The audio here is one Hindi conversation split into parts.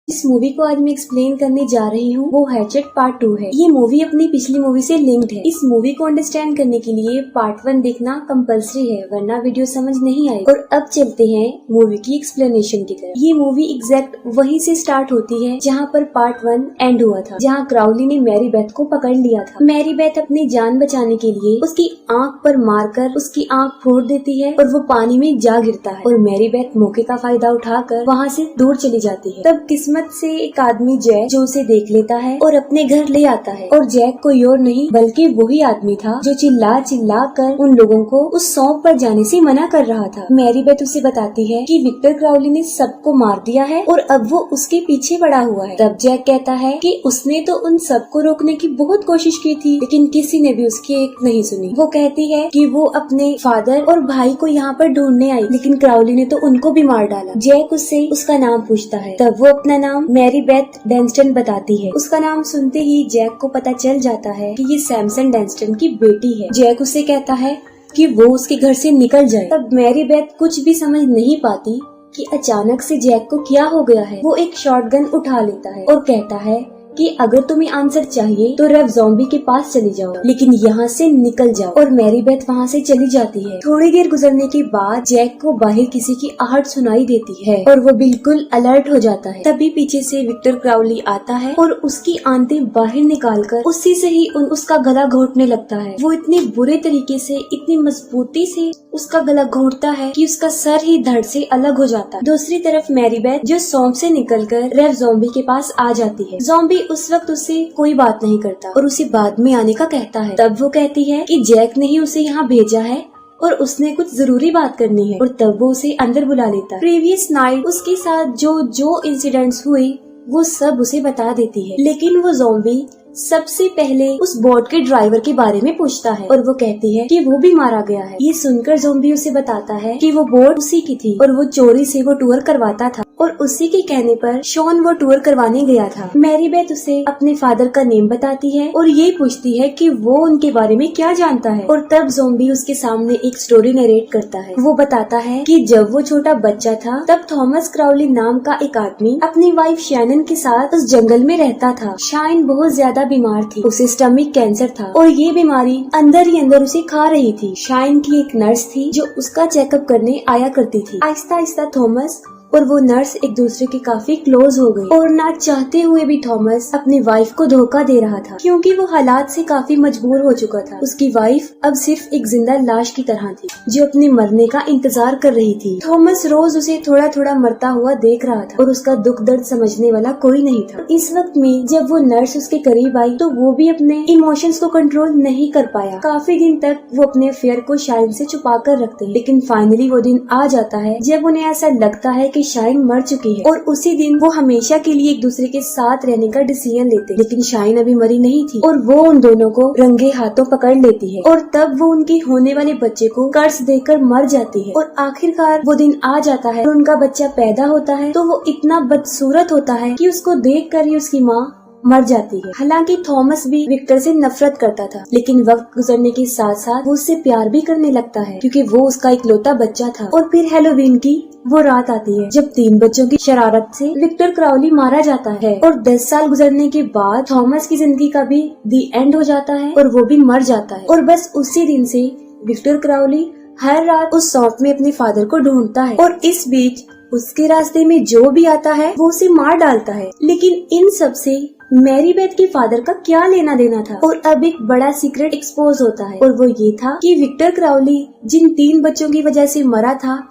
इस मूवी को आज मैं एक्सप्लेन करने जा रही हूँ वो हैचेट पार्ट 2 है। ये मूवी अपनी पिछली मूवी से लिंक्ड है। इस मूवी को अंडरस्टैंड करने के लिए पार्ट 1 देखना कंपलसरी है, वरना वीडियो समझ नहीं आएगी। और अब चलते हैं मूवी की एक्सप्लेनेशन की तरफ। ये मूवी एग्जैक्ट वहीं से स्टार्ट होती है जहाँ पर पार्ट 1 एंड हुआ था, जहाँ क्राउली ने मैरी बेथ को पकड़ लिया था। मैरी बेथ अपनी जान बचाने के लिए उसकी आँख पर मारकर उसकी आँख फोड़ देती है और वो पानी में जा गिरता है और मैरी बेथ मौके का फायदा उठाकर वहाँ से दूर चली जाती है। तब किस्मत से एक आदमी जैक जो उसे देख लेता है और अपने घर ले आता है। और जैक कोई और नहीं बल्कि वही आदमी था जो चिल्ला चिल्ला कर उन लोगों को उस सौंप पर जाने से मना कर रहा था। मैरी बेथ उसे बताती है कि विक्टर क्राउली ने सबको मार दिया है और अब वो उसके पीछे पड़ा हुआ है। तब जैक कहता है कि उसने तो उन सबको रोकने की बहुत कोशिश की थी, लेकिन किसी ने भी उसकी एक नहीं सुनी। वो कहती है कि वो अपने फादर और भाई को यहाँ पर ढूंढने आई, लेकिन क्राउली ने तो उनको भी मार डाला। जैक उससे उसका नाम पूछता है, तब वो अपना नाम मैरी बेथ डेंस्टन बताती है। उसका नाम सुनते ही जैक को पता चल जाता है कि ये सैमसन डेंस्टन की बेटी है। जैक उसे कहता है कि वो उसके घर से निकल जाए। तब मैरी बेथ कुछ भी समझ नहीं पाती कि अचानक से जैक को क्या हो गया है। वो एक शॉटगन उठा लेता है और कहता है कि अगर तुम्हें आंसर चाहिए तो रेव ज़ॉम्बी के पास चली जाओ, लेकिन यहाँ से निकल जाओ। और मैरी बेथ वहाँ से चली जाती है। थोड़ी देर गुजरने के बाद जैक को बाहर किसी की आहट सुनाई देती है और वो बिल्कुल अलर्ट हो जाता है। तभी पीछे से विक्टर क्राउली आता है और उसकी आंतें बाहर निकालकर उसी से ही उसका गला घोटने लगता है। वो इतनी बुरे तरीके से, इतनी मजबूती से उसका गला घोटता है कि उसका सर ही धड़ से अलग हो जाता है। दूसरी तरफ मैरी बेथ जो सौंप से निकलकर रेव ज़ॉम्बी के पास आ जाती है। ज़ॉम्बी उस वक्त उससे कोई बात नहीं करता और उसे बाद में आने का कहता है। तब वो कहती है कि जैक ने ही उसे यहाँ भेजा है और उसने कुछ जरूरी बात करनी है, और तब वो उसे अंदर बुला लेता है। प्रीवियस नाइट उसके साथ जो इंसिडेंट्स हुए वो सब उसे बता देती है, लेकिन वो ज़ॉम्बी सबसे पहले उस बोट के ड्राइवर के बारे में पूछता है और वो कहती है कि वो भी मारा गया है। ये सुनकर ज़ॉम्बी उसे बताता है कि वो बोट उसी की थी और वो चोरी से वो टूर करवाता था और उसी के कहने पर शॉन वो टूर करवाने गया था। मैरी बेथ उसे अपने फादर का नेम बताती है और ये पूछती है कि वो उनके बारे में क्या जानता है। और तब ज़ॉम्बी उसके सामने एक स्टोरी नरेट करता है। वो बताता है कि जब वो छोटा बच्चा था तब थॉमस क्राउली नाम का एक आदमी अपनी वाइफ शैनन के साथ उस जंगल में रहता था। शाइन बहुत ज्यादा बीमार थी, उसे स्टमक कैंसर था और ये बीमारी अंदर ही अंदर उसे खा रही थी। शाइन की एक नर्स थी जो उसका चेकअप करने आया करती थी। आहिस्ता आहिस्ता थॉमस और वो नर्स एक दूसरे के काफी क्लोज हो गई और ना चाहते हुए भी थॉमस अपनी वाइफ को धोखा दे रहा था, क्योंकि वो हालात से काफी मजबूर हो चुका था। उसकी वाइफ अब सिर्फ एक जिंदा लाश की तरह थी जो अपने मरने का इंतजार कर रही थी। थॉमस रोज उसे थोड़ा थोड़ा मरता हुआ देख रहा था और उसका दुख दर्द समझने वाला कोई नहीं था। इस वक्त में जब वो नर्स उसके करीब आई तो वो भी अपने इमोशंस को कंट्रोल नहीं कर पाया। काफी दिन तक वो अपने अफेयर को शाइन से छुपा कर रखते हैं, लेकिन फाइनली वो दिन आ जाता है जब उन्हें ऐसा लगता है कि शाइन मर चुकी है और उसी दिन वो हमेशा के लिए एक दूसरे के साथ रहने का डिसीजन लेते हैं। लेकिन शाइन अभी मरी नहीं थी और वो उन दोनों को रंगे हाथों पकड़ लेती है और तब वो उनके होने वाले बच्चे को कर्ज देकर मर जाती है। और आखिरकार वो दिन आ जाता है और उनका बच्चा पैदा होता है तो वो इतना बदसूरत होता है कि उसको देख कर ही उसकी माँ मर जाती है। हालांकि थॉमस भी विक्टर से नफरत करता था, लेकिन वक्त गुजरने के साथ साथ वो उससे प्यार भी करने लगता है, क्योंकि वो उसका इकलौता बच्चा था। और फिर हैलोवीन की वो रात आती है जब 3 बच्चों की शरारत से विक्टर क्राउली मारा जाता है और 10 साल गुजरने के बाद थॉमस की जिंदगी का भी दी एंड हो जाता है और वो भी मर जाता है। और बस उसी दिन से विक्टर क्राउली हर रात उस सौंप में अपने फादर को ढूंढता है और इस बीच उसके रास्ते में जो भी आता है वो उसे मार डालता है। लेकिन इन सब से मैरी बेथ के फादर का क्या लेना देना था। और अब एक बड़ा सीक्रेट एक्सपोज होता है और वो ये था कि विक्टर क्राउली जिन 3 बच्चों की वजह से मरा था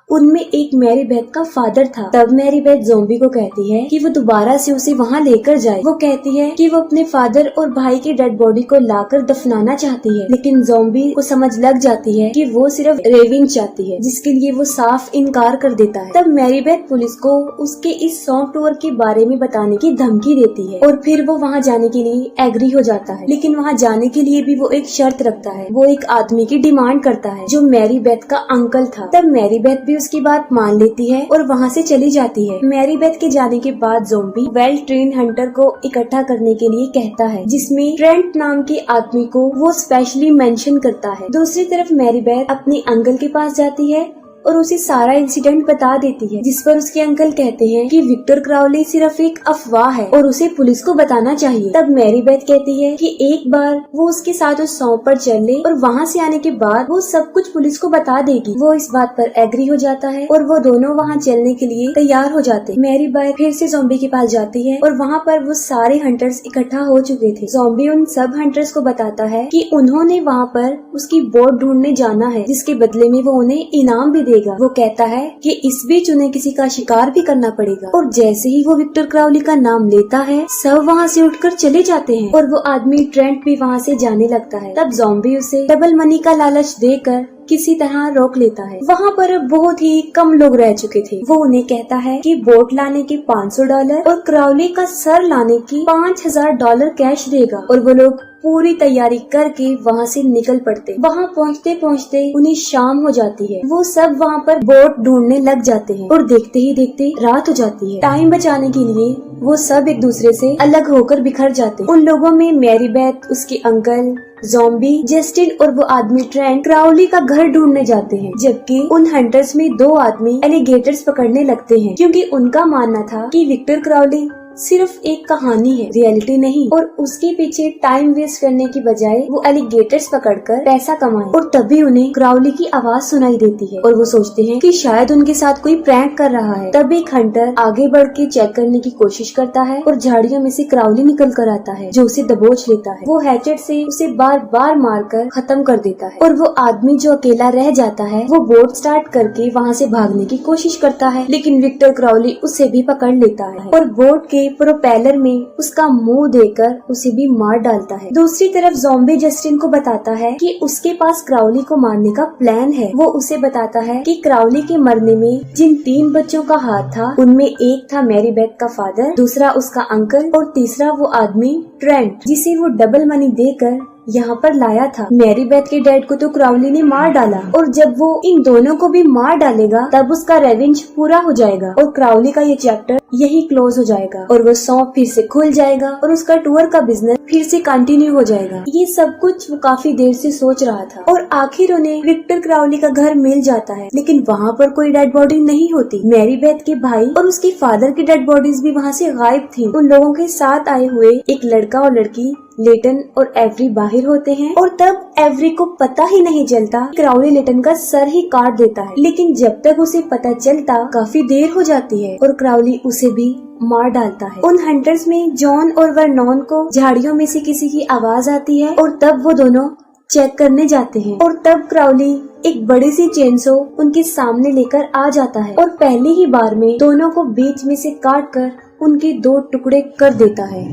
उनमें एक मैरी बेथ का फादर था। तब मैरी बेथ ज़ॉम्बी को कहती है कि वो दोबारा से उसे वहाँ लेकर जाए। वो कहती है कि वो अपने फादर और भाई की डेड बॉडी को लाकर दफनाना चाहती है, लेकिन ज़ॉम्बी को समझ लग जाती है कि वो सिर्फ रेविंग चाहती है, जिसके लिए वो साफ इनकार कर देता है। तब मैरी बेथ पुलिस को उसके इस सॉफ्ट टूर के बारे में बताने की धमकी देती है और फिर वो वहाँ जाने के लिए एग्री हो जाता है। लेकिन वहाँ जाने के लिए भी वो एक शर्त रखता है। वो एक आदमी की डिमांड करता है जो मैरी बेथ का अंकल था। तब मैरी बेथ भी उसकी बात मान लेती है और वहाँ से चली जाती है। मैरी बेथ के जाने के बाद ज़ॉम्बी वेल ट्रेन हंटर को इकट्ठा करने के लिए कहता है, जिसमें ट्रेंट नाम के आदमी को वो स्पेशली मेंशन करता है। दूसरी तरफ मैरी बेथ अपने अंकल के पास जाती है और उसे सारा इंसिडेंट बता देती है, जिस पर उसके अंकल कहते हैं कि विक्टर क्राउली सिर्फ एक अफवाह है और उसे पुलिस को बताना चाहिए। तब मैरी बेथ कहती है कि एक बार वो उसके साथ उस सौंप पर चल ले और वहाँ से आने के बाद वो सब कुछ पुलिस को बता देगी। वो इस बात पर एग्री हो जाता है और वो दोनों वहाँ चलने के लिए तैयार हो जाते हैं। मैरी बेथ फिर से ज़ॉम्बी के पास जाती है और वहाँ पर वो सारे हंटर्स इकट्ठा हो चुके थे। ज़ॉम्बी उन सब हंटर्स को बताता है कि उन्होंने वहाँ पर उसकी बोट ढूंढने जाना है, जिसके बदले में वो उन्हें इनाम भी देगा। वो कहता है कि इस बीच उन्हें किसी का शिकार भी करना पड़ेगा। और जैसे ही वो विक्टर क्राउली का नाम लेता है, सब वहाँ से उठकर चले जाते हैं और वो आदमी ट्रेंट भी वहाँ से जाने लगता है। तब ज़ॉम्बी उसे डबल मनी का लालच देकर किसी तरह रोक लेता है। वहाँ पर बहुत ही कम लोग रह चुके थे। वो उन्हें कहता है कि बोट लाने के $500 और क्राउली का सर लाने की $5000 कैश देगा और वो लोग पूरी तैयारी करके वहाँ से निकल पड़ते। वहाँ पहुँचते पहुँचते उन्हें शाम हो जाती है। वो सब वहाँ पर बोट ढूंढने लग जाते हैं और देखते ही देखते रात हो जाती है। टाइम बचाने के लिए वो सब एक दूसरे से अलग होकर बिखर जाते हैं। उन लोगों में मैरी बेथ, उसके अंकल, ज़ॉम्बी, जस्टिन और वो आदमी ट्रेंट क्राउली का घर ढूंढने जाते हैं, जबकि उन हंटर्स में 2 आदमी एलिगेटर्स पकड़ने लगते हैं, क्योंकि उनका मानना था कि विक्टर क्राउली सिर्फ एक कहानी है, रियलिटी नहीं। और उसके पीछे टाइम वेस्ट करने की बजाय वो एलिगेटर्स पकड़कर पैसा कमाए। और तभी उन्हें क्राउली की आवाज सुनाई देती है और वो सोचते हैं कि शायद उनके साथ कोई प्रैंक कर रहा है। तब एक हंटर आगे बढ़ के चेक करने की कोशिश करता है और झाड़ियों में से क्राउली निकल कर आता है, जो उसे दबोच लेता है। वो हैचेट से उसे बार बार मारकर खत्म कर देता है और वो आदमी जो अकेला रह जाता है, वो बोट स्टार्ट करके वहाँ से भागने की कोशिश करता है, लेकिन विक्टर क्राउली उसे भी पकड़ लेता है और बोट के प्रोपेलर में उसका मुंह देकर उसे भी मार डालता है। दूसरी तरफ ज़ॉम्बी जस्टिन को बताता है कि उसके पास क्राउली को मारने का प्लान है। वो उसे बताता है कि क्राउली के मरने में जिन 3 बच्चों का हाथ था, उनमें एक था मैरी बेथ का फादर, दूसरा उसका अंकल और तीसरा वो आदमी ट्रेंट, जिसे वो डबल मनी देकर यहाँ पर लाया था। मैरी बेथ के डैड को तो क्राउली ने मार डाला और जब वो इन दोनों को भी मार डालेगा तब उसका रेवेंज पूरा हो जाएगा और क्राउली का ये चैप्टर यही क्लोज हो जाएगा और वो सौंप फिर से खुल जाएगा और उसका टूर का बिजनेस फिर से कंटिन्यू हो जाएगा। ये सब कुछ वो काफी देर से सोच रहा था और आखिर उन्हें विक्टर क्राउली का घर मिल जाता है, लेकिन वहाँ पर कोई डेड बॉडी नहीं होती। मैरी बेथ के भाई और उसके फादर की डेड बॉडीज भी वहाँ से गायब थी। उन लोगों के साथ आए हुए एक लड़का और लड़की लेटन और एवरी बाहर होते हैं और तब एवरी को पता ही नहीं चलता, क्राउली लेटन का सर ही काट देता है, लेकिन जब तक उसे पता चलता काफी देर हो जाती है और क्राउली उसे भी मार डालता है। उन हंटर्स में जॉन और वर्नॉन को झाड़ियों में से किसी की आवाज आती है और तब वो दोनों चेक करने जाते हैं और तब क्राउली एक बड़ी सी चेनसो उनके सामने लेकर आ जाता है और पहली ही बार में दोनों को बीच में से काट कर उनके 2 टुकड़े कर देता है।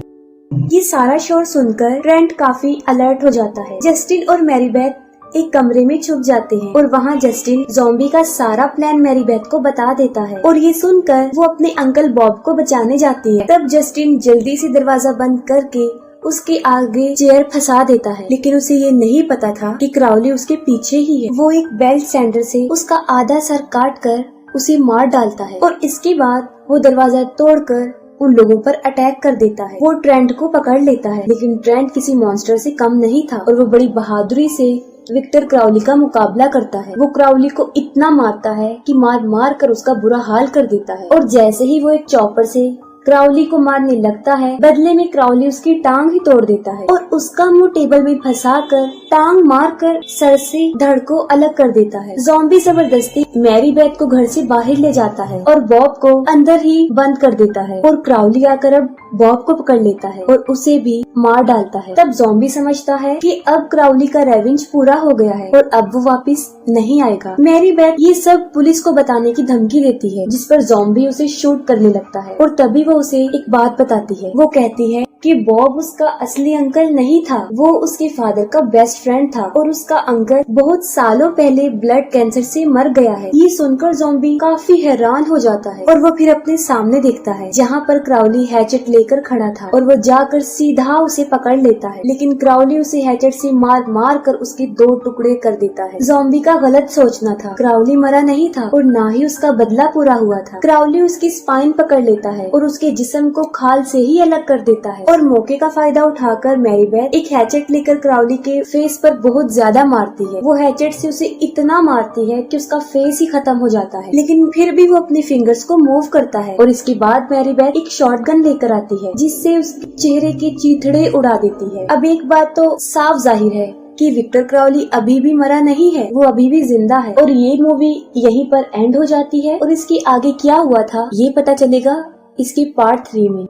ये सारा शोर सुनकर ट्रेंट काफी अलर्ट हो जाता है। जस्टिन और मैरी बेथ एक कमरे में छुप जाते हैं और वहाँ जस्टिन ज़ॉम्बी का सारा प्लान मैरी बेथ को बता देता है और ये सुनकर वो अपने अंकल बॉब को बचाने जाती है। तब जस्टिन जल्दी से दरवाजा बंद करके उसके आगे चेयर फंसा देता है, लेकिन उसे ये नहीं पता था कि क्राउली उसके पीछे ही है। वो एक बेल्ट सैंडर से उसका आधा सर काट कर उसे मार डालता है और इसके बाद वो दरवाजा तोड़कर उन लोगों पर अटैक कर देता है। वो ट्रेंट को पकड़ लेता है, लेकिन ट्रेंट किसी मॉन्स्टर से कम नहीं था और वो बड़ी बहादुरी से विक्टर क्राउली का मुकाबला करता है। वो क्राउली को इतना मारता है कि मार मार कर उसका बुरा हाल कर देता है और जैसे ही वो एक चॉपर से क्राउली को मारने लगता है, बदले में क्राउली उसकी टांग ही तोड़ देता है और उसका मुंह टेबल में फंसाकर टांग मारकर सर से धड़ को अलग कर देता है। ज़ॉम्बी जबरदस्ती मैरी बेथ को घर से बाहर ले जाता है और बॉब को अंदर ही बंद कर देता है और क्राउली आकर अब बॉब को पकड़ लेता है और उसे भी मार डालता है। तब ज़ॉम्बी समझता है कि अब क्राउली का रेवेंज पूरा हो गया है और अब वो वापस नहीं आएगा। मैरी बेथ ये सब पुलिस को बताने की धमकी देती है, जिस पर ज़ॉम्बी उसे शूट करने लगता है और तभी वो उसे एक बात बताती है। वो कहती है कि बॉब उसका असली अंकल नहीं था, वो उसके फादर का बेस्ट फ्रेंड था और उसका अंकल बहुत सालों पहले ब्लड कैंसर से मर गया है। ये सुनकर ज़ॉम्बी काफी हैरान हो जाता है और वो फिर अपने सामने देखता है जहाँ पर क्राउली हैचेट लेकर खड़ा था और वो जाकर सीधा उसे पकड़ लेता है, लेकिन क्राउली उसे हैचेट से मार मार कर उसके 2 टुकड़े कर देता है। ज़ॉम्बी का गलत सोचना था, क्राउली मरा नहीं था और ना ही उसका बदला पूरा हुआ था। क्राउली उसकी स्पाइन पकड़ लेता है और उसके जिस्म को खाल से ही अलग कर देता है और मौके का फायदा उठाकर मैरीबेथ एक हैचेट लेकर क्राउली के फेस पर बहुत ज्यादा मारती है। वो हैचेट से उसे इतना मारती है कि उसका फेस ही खत्म हो जाता है, लेकिन फिर भी वो अपने फिंगर्स को मूव करता है और इसके बाद मैरीबेथ एक शॉटगन लेकर आती है जिससे उसके चेहरे के चीथड़े उड़ा देती है। अब एक बात तो साफ जाहिर है कि विक्टर क्राउली अभी भी मरा नहीं है, वो अभी भी जिंदा है। और ये मूवी यहीं पर एंड हो जाती है और इसके आगे क्या हुआ था ये पता चलेगा इसके पार्ट 3 में।